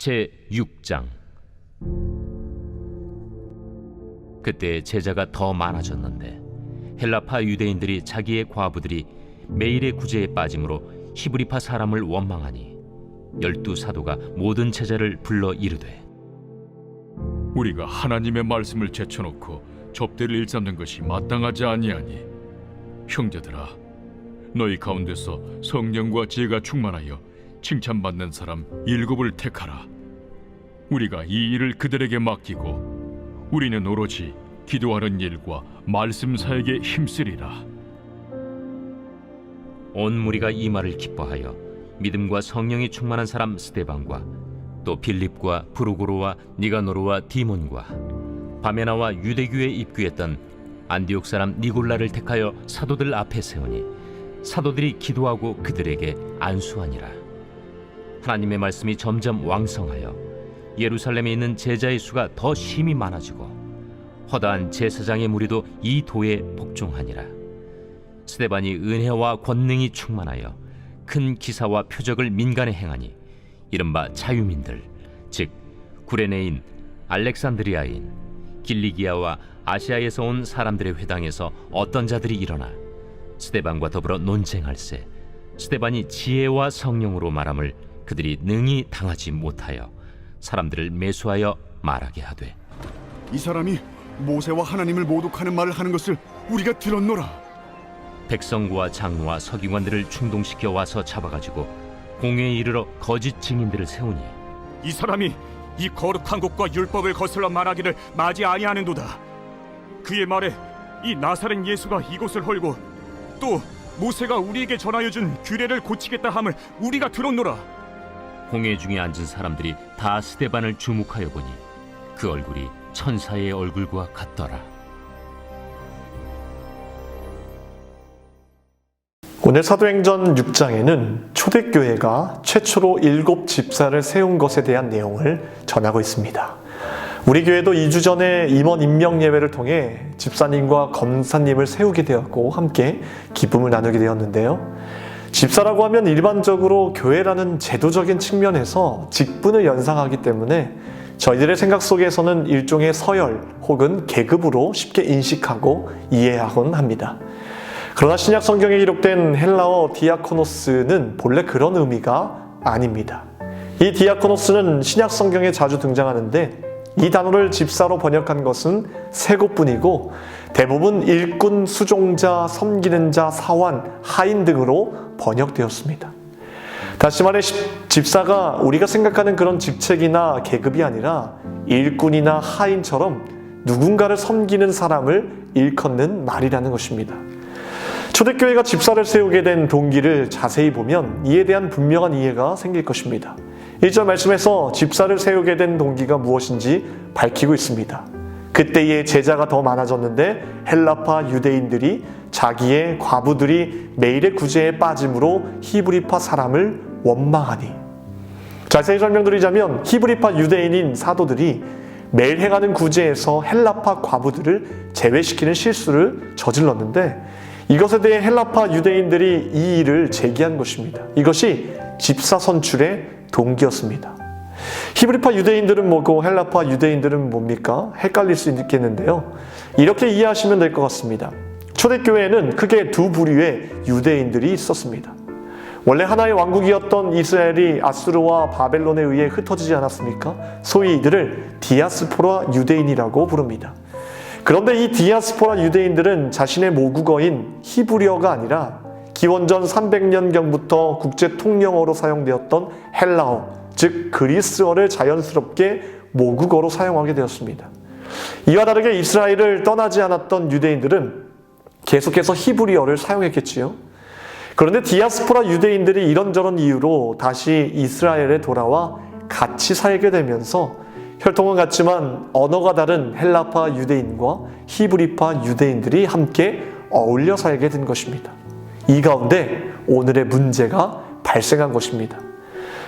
제6장. 그때 제자가 더 많아졌는데 헬라파 유대인들이 자기의 과부들이 매일의 구제에 빠짐으로 히브리파 사람을 원망하니 12사도가 모든 제자를 불러 이르되, 우리가 하나님의 말씀을 제쳐놓고 접대를 일삼는 것이 마땅하지 아니하니, 형제들아, 너희 가운데서 성령과 지혜가 충만하여 칭찬받는 사람 7을 택하라. 우리가 이 일을 그들에게 맡기고 우리는 오로지 기도하는 일과 말씀 사역에 힘쓰리라. 온 무리가 이 말을 기뻐하여 믿음과 성령이 충만한 사람 스데반과 또 빌립과 브루고로와 니가노르와 디몬과 바메나와 유대교에 입교했던 안디옥 사람 니골라를 택하여 사도들 앞에 세우니 사도들이 기도하고 그들에게 안수하니라. 하나님의 말씀이 점점 왕성하여 예루살렘에 있는 제자의 수가 더 심히 많아지고 허다한 제사장의 무리도 이 도에 복종하니라. 스데반이 은혜와 권능이 충만하여 큰 기사와 표적을 민간에 행하니 이른바 자유민들, 즉 구레네인, 알렉산드리아인, 길리기아와 아시아에서 온 사람들의 회당에서 어떤 자들이 일어나 스데반과 더불어 논쟁할세 스데반이 지혜와 성령으로 말함을 그들이 능히 당하지 못하여 사람들을 매수하여 말하게 하되, 이 사람이 모세와 하나님을 모독하는 말을 하는 것을 우리가 들었노라. 백성과 장로와 서기관들을 충동시켜 와서 잡아가지고 공회에 이르러 거짓 증인들을 세우니, 이 사람이 이 거룩한 곳과 율법을 거슬러 말하기를 마지 아니하는도다. 그의 말에 이 나사렛 예수가 이곳을 헐고 또 모세가 우리에게 전하여 준 규례를 고치겠다 함을 우리가 들었노라. 공회 중에 앉은 사람들이 다 스데반을 주목하여 보니 그 얼굴이 천사의 얼굴과 같더라. 오늘 사도행전 6장에는 초대교회가 최초로 7 집사를 세운 것에 대한 내용을 전하고 있습니다. 우리 교회도 2주 전에 임원 임명 예배를 통해 집사님과 검사님을 세우게 되었고 함께 기쁨을 나누게 되었는데요. 집사라고 하면 일반적으로 교회라는 제도적인 측면에서 직분을 연상하기 때문에 저희들의 생각 속에서는 일종의 서열 혹은 계급으로 쉽게 인식하고 이해하곤 합니다. 그러나 신약 성경에 기록된 헬라어 디아코노스는 본래 그런 의미가 아닙니다. 이 디아코노스는 신약 성경에 자주 등장하는데 이 단어를 집사로 번역한 것은 3곳뿐이고 대부분 일꾼, 수종자, 섬기는 자, 사환, 하인 등으로 번역되었습니다. 다시 말해 집사가 우리가 생각하는 그런 직책이나 계급이 아니라 일꾼이나 하인처럼 누군가를 섬기는 사람을 일컫는 말이라는 것입니다. 초대교회가 집사를 세우게 된 동기를 자세히 보면 이에 대한 분명한 이해가 생길 것입니다. 1절 말씀에서 집사를 세우게 된 동기가 무엇인지 밝히고 있습니다. 그때의 제자가 더 많아졌는데 헬라파 유대인들이 자기의 과부들이 매일의 구제에 빠짐으로 히브리파 사람을 원망하니. 자세히 설명드리자면 히브리파 유대인인 사도들이 매일 행하는 구제에서 헬라파 과부들을 제외시키는 실수를 저질렀는데 이것에 대해 헬라파 유대인들이 이 일을 제기한 것입니다. 이것이 집사 선출의 동기였습니다. 히브리파 유대인들은 뭐고 헬라파 유대인들은 뭡니까? 헷갈릴 수 있겠는데요. 이렇게 이해하시면 될 것 같습니다. 초대교회에는 크게 2 부류의 유대인들이 있었습니다. 원래 하나의 왕국이었던 이스라엘이 아수르와 바벨론에 의해 흩어지지 않았습니까? 소위 이들을 디아스포라 유대인이라고 부릅니다. 그런데 이 디아스포라 유대인들은 자신의 모국어인 히브리어가 아니라 기원전 300년경부터 국제 통용어로 사용되었던 헬라어, 즉 그리스어를 자연스럽게 모국어로 사용하게 되었습니다. 이와 다르게 이스라엘을 떠나지 않았던 유대인들은 계속해서 히브리어를 사용했겠지요. 그런데 디아스포라 유대인들이 이런저런 이유로 다시 이스라엘에 돌아와 같이 살게 되면서 혈통은 같지만 언어가 다른 헬라파 유대인과 히브리파 유대인들이 함께 어울려 살게 된 것입니다. 이 가운데 오늘의 문제가 발생한 것입니다.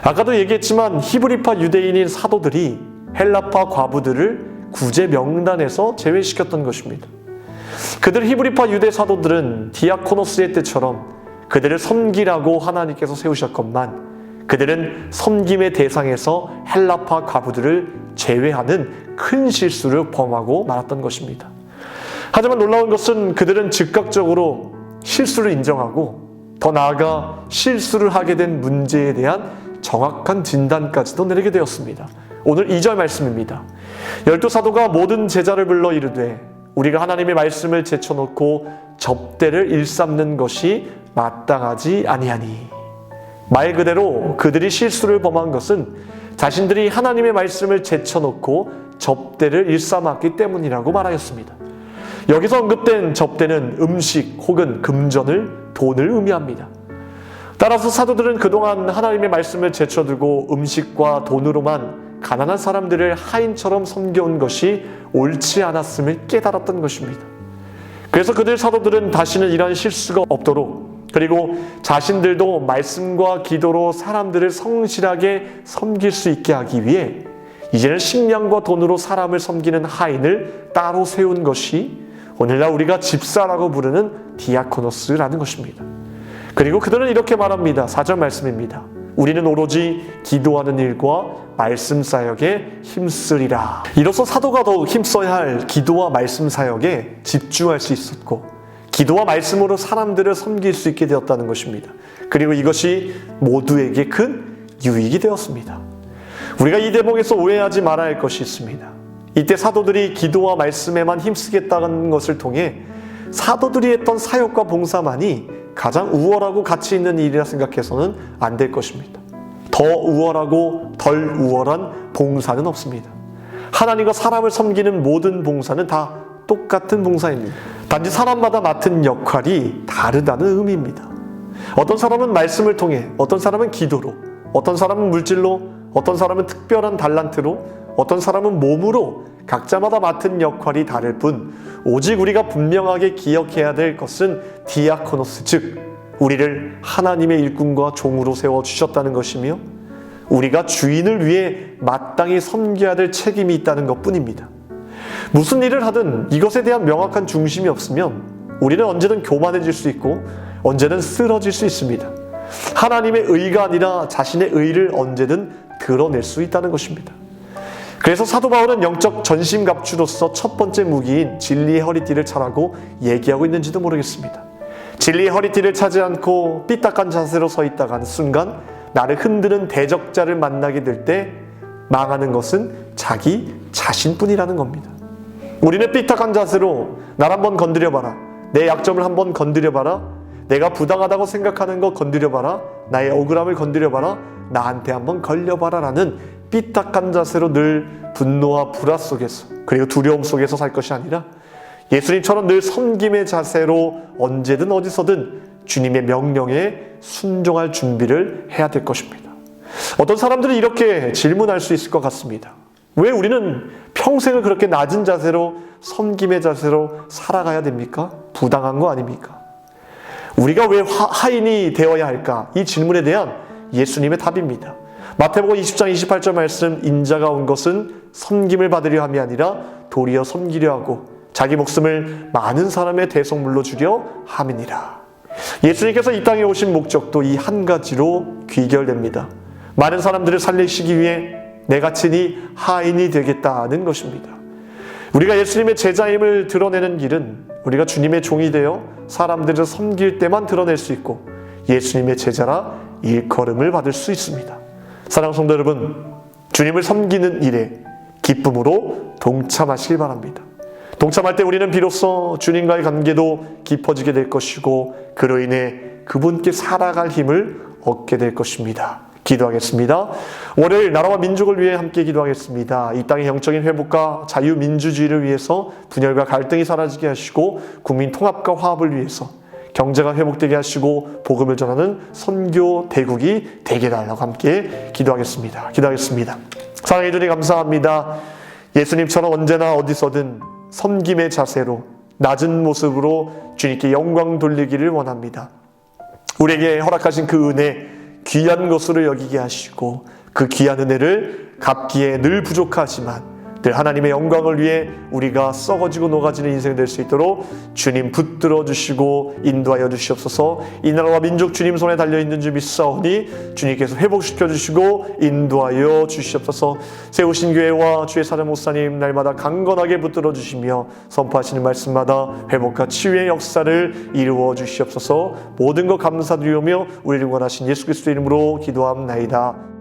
아까도 얘기했지만 히브리파 유대인인 사도들이 헬라파 과부들을 구제 명단에서 제외시켰던 것입니다. 그들 히브리파 유대 사도들은 디아코노스의 때처럼 그들을 섬기라고 하나님께서 세우셨건만 그들은 섬김의 대상에서 헬라파 과부들을 제외하는 큰 실수를 범하고 말았던 것입니다. 하지만 놀라운 것은 그들은 즉각적으로 실수를 인정하고 더 나아가 실수를 하게 된 문제에 대한 정확한 진단까지도 내리게 되었습니다. 오늘 2절 말씀입니다. 12사도가 모든 제자를 불러 이르되 우리가 하나님의 말씀을 제쳐놓고 접대를 일삼는 것이 마땅하지 아니하니. 말 그대로 그들이 실수를 범한 것은 자신들이 하나님의 말씀을 제쳐놓고 접대를 일삼았기 때문이라고 말하였습니다. 여기서 언급된 접대는 음식 혹은 금전을, 돈을 의미합니다. 따라서 사도들은 그동안 하나님의 말씀을 제쳐두고 음식과 돈으로만 가난한 사람들을 하인처럼 섬겨온 것이 옳지 않았음을 깨달았던 것입니다. 그래서 그들 사도들은 다시는 이러한 실수가 없도록, 그리고 자신들도 말씀과 기도로 사람들을 성실하게 섬길 수 있게 하기 위해 이제는 식량과 돈으로 사람을 섬기는 하인을 따로 세운 것이 오늘날 우리가 집사라고 부르는 디아코노스라는 것입니다. 그리고 그들은 이렇게 말합니다. 4절 말씀입니다. 우리는 오로지 기도하는 일과 말씀 사역에 힘쓰리라. 이로써 사도가 더욱 힘써야 할 기도와 말씀 사역에 집중할 수 있었고, 기도와 말씀으로 사람들을 섬길 수 있게 되었다는 것입니다. 그리고 이것이 모두에게 큰 유익이 되었습니다. 우리가 이 대목에서 오해하지 말아야 할 것이 있습니다. 이때 사도들이 기도와 말씀에만 힘쓰겠다는 것을 통해 사도들이 했던 사역과 봉사만이 가장 우월하고 가치 있는 일이라 생각해서는 안 될 것입니다. 더 우월하고 덜 우월한 봉사는 없습니다. 하나님과 사람을 섬기는 모든 봉사는 다 똑같은 봉사입니다. 단지 사람마다 맡은 역할이 다르다는 의미입니다. 어떤 사람은 말씀을 통해, 어떤 사람은 기도로, 어떤 사람은 물질로, 어떤 사람은 특별한 달란트로, 어떤 사람은 몸으로 각자마다 맡은 역할이 다를 뿐 오직 우리가 분명하게 기억해야 될 것은 디아코노스, 즉 우리를 하나님의 일꾼과 종으로 세워주셨다는 것이며 우리가 주인을 위해 마땅히 섬겨야 될 책임이 있다는 것뿐입니다. 무슨 일을 하든 이것에 대한 명확한 중심이 없으면 우리는 언제든 교만해질 수 있고 언제든 쓰러질 수 있습니다. 하나님의 의가 아니라 자신의 의를 언제든 드러낼 수 있다는 것입니다. 그래서 사도 바울은 영적 전심갑주로서 첫 번째 무기인 진리의 허리띠를 차라고 얘기하고 있는지도 모르겠습니다. 진리의 허리띠를 차지 않고 삐딱한 자세로 서 있다가는 순간 나를 흔드는 대적자를 만나게 될 때 망하는 것은 자기 자신뿐이라는 겁니다. 우리는 삐딱한 자세로 날 한번 건드려봐라, 내 약점을 한번 건드려봐라, 내가 부당하다고 생각하는 거 건드려봐라, 나의 억울함을 건드려봐라, 나한테 한번 걸려봐라 라는 삐딱한 자세로 늘 분노와 불화 속에서, 그리고 두려움 속에서 살 것이 아니라 예수님처럼 늘 섬김의 자세로 언제든 어디서든 주님의 명령에 순종할 준비를 해야 될 것입니다. 어떤 사람들은 이렇게 질문할 수 있을 것 같습니다. 왜 우리는 평생을 그렇게 낮은 자세로, 섬김의 자세로 살아가야 됩니까? 부당한 거 아닙니까? 우리가 왜 하인이 되어야 할까? 이 질문에 대한 예수님의 답입니다. 마태복음 20장 28절 말씀, 인자가 온 것은 섬김을 받으려 함이 아니라 도리어 섬기려 하고 자기 목숨을 많은 사람의 대속물로 주려 함이니라. 예수님께서 이 땅에 오신 목적도 이 한 가지로 귀결됩니다. 많은 사람들을 살리시기 위해 내가 친히 하인이 되겠다는 것입니다. 우리가 예수님의 제자임을 드러내는 길은 우리가 주님의 종이 되어 사람들을 섬길 때만 드러낼 수 있고 예수님의 제자라 일컬음을 받을 수 있습니다. 사랑하는 성도 여러분, 주님을 섬기는 일에 기쁨으로 동참하시길 바랍니다. 동참할 때 우리는 비로소 주님과의 관계도 깊어지게 될 것이고 그로 인해 그분께 살아갈 힘을 얻게 될 것입니다. 기도하겠습니다. 월요일 나라와 민족을 위해 함께 기도하겠습니다. 이 땅의 영적인 회복과 자유민주주의를 위해서 분열과 갈등이 사라지게 하시고 국민 통합과 화합을 위해서 경제가 회복되게 하시고 복음을 전하는 선교 대국이 되게 해달라고 함께 기도하겠습니다. 기도하겠습니다. 사랑해 주님 감사합니다. 예수님처럼 언제나 어디서든 섬김의 자세로 낮은 모습으로 주님께 영광 돌리기를 원합니다. 우리에게 허락하신 그 은혜 귀한 것으로 여기게 하시고 그 귀한 은혜를 갚기에 늘 부족하지만 늘 하나님의 영광을 위해 우리가 썩어지고 녹아지는 인생 될 수 있도록 주님 붙들어 주시고 인도하여 주시옵소서. 이 나라와 민족 주님 손에 달려있는 줄 믿사오니 주님께서 회복시켜 주시고 인도하여 주시옵소서. 세우신 교회와 주의 사장 목사님 날마다 강건하게 붙들어 주시며 선포하시는 말씀마다 회복과 치유의 역사를 이루어 주시옵소서. 모든 것 감사드리오며 우리를 원하신 예수 그리스도의 이름으로 기도합나이다.